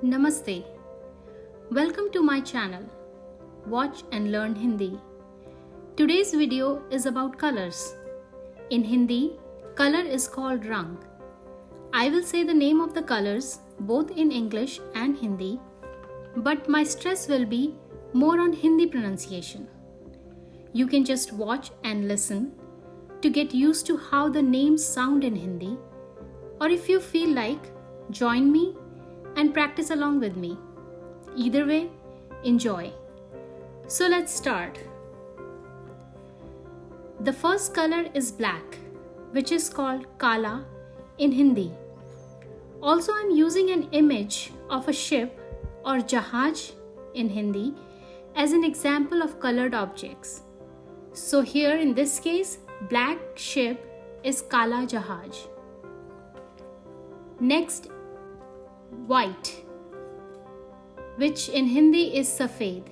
Namaste. Welcome to my channel. Watch and learn Hindi. Today's video is about colors. In Hindi, color is called rang. I will say the name of the colors both in English and Hindi, but my stress will be more on Hindi pronunciation. You can just watch and listen to get used to how the names sound in Hindi, or if you feel like, join me and practice along with me. Either way, enjoy. So let's start. The first color is black, which is called kaalaa in Hindi. Also, I'm using an image of a ship or jahaaj in Hindi as an example of colored objects. So here in this case, black ship is kaalaa jahaaj. Next, white, which in Hindi is safed.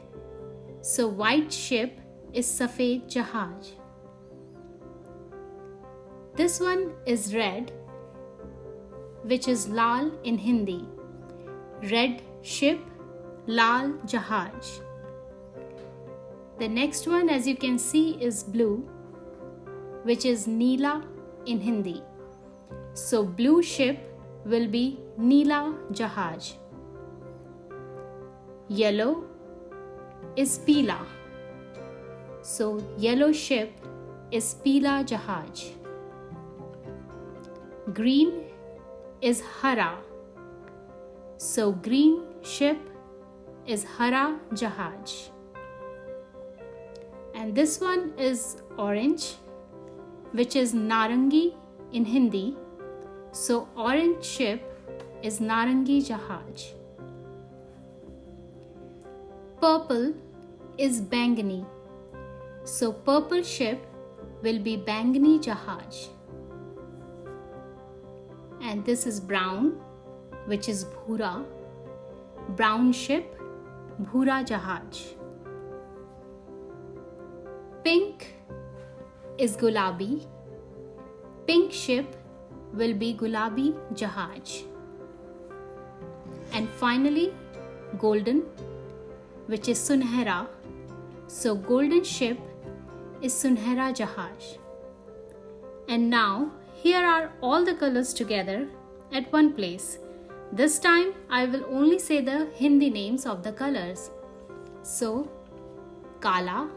So white ship is safed jahaaj. This one is red, which is laal in Hindi. Red ship, laal jahaaj. The next one, as you can see, is blue, which is neelaa in Hindi. So blue ship will be neelaa jahaaj. Yellow is peelaa. So yellow ship is peelaa jahaaj. Green is haraa. So green ship is haraa jahaaj. And this one is orange, which is naarangi in Hindi. So orange ship is naarangi jahaaj. Purple is baingani. So purple ship will be baingani jahaaj. And this is brown, which is bhoora. Brown ship, bhoora jahaaj. Pink is gulaabi. Pink ship will be gulaabi jahaaj. And finally, golden, which is sunharaa. So golden ship is sunharaa jahaaj. And now here are all the colors together at one place. This time I will only say the Hindi names of the colors. So kaalaa,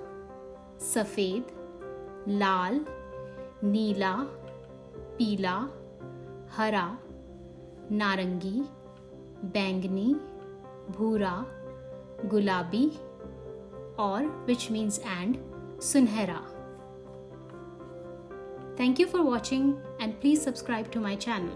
safed, laal, neelaa, peelaa, haraa, naarangi, baingani, bhoora, gulaabi, or which means and, sunharaa. Thank you for watching and please subscribe to my channel.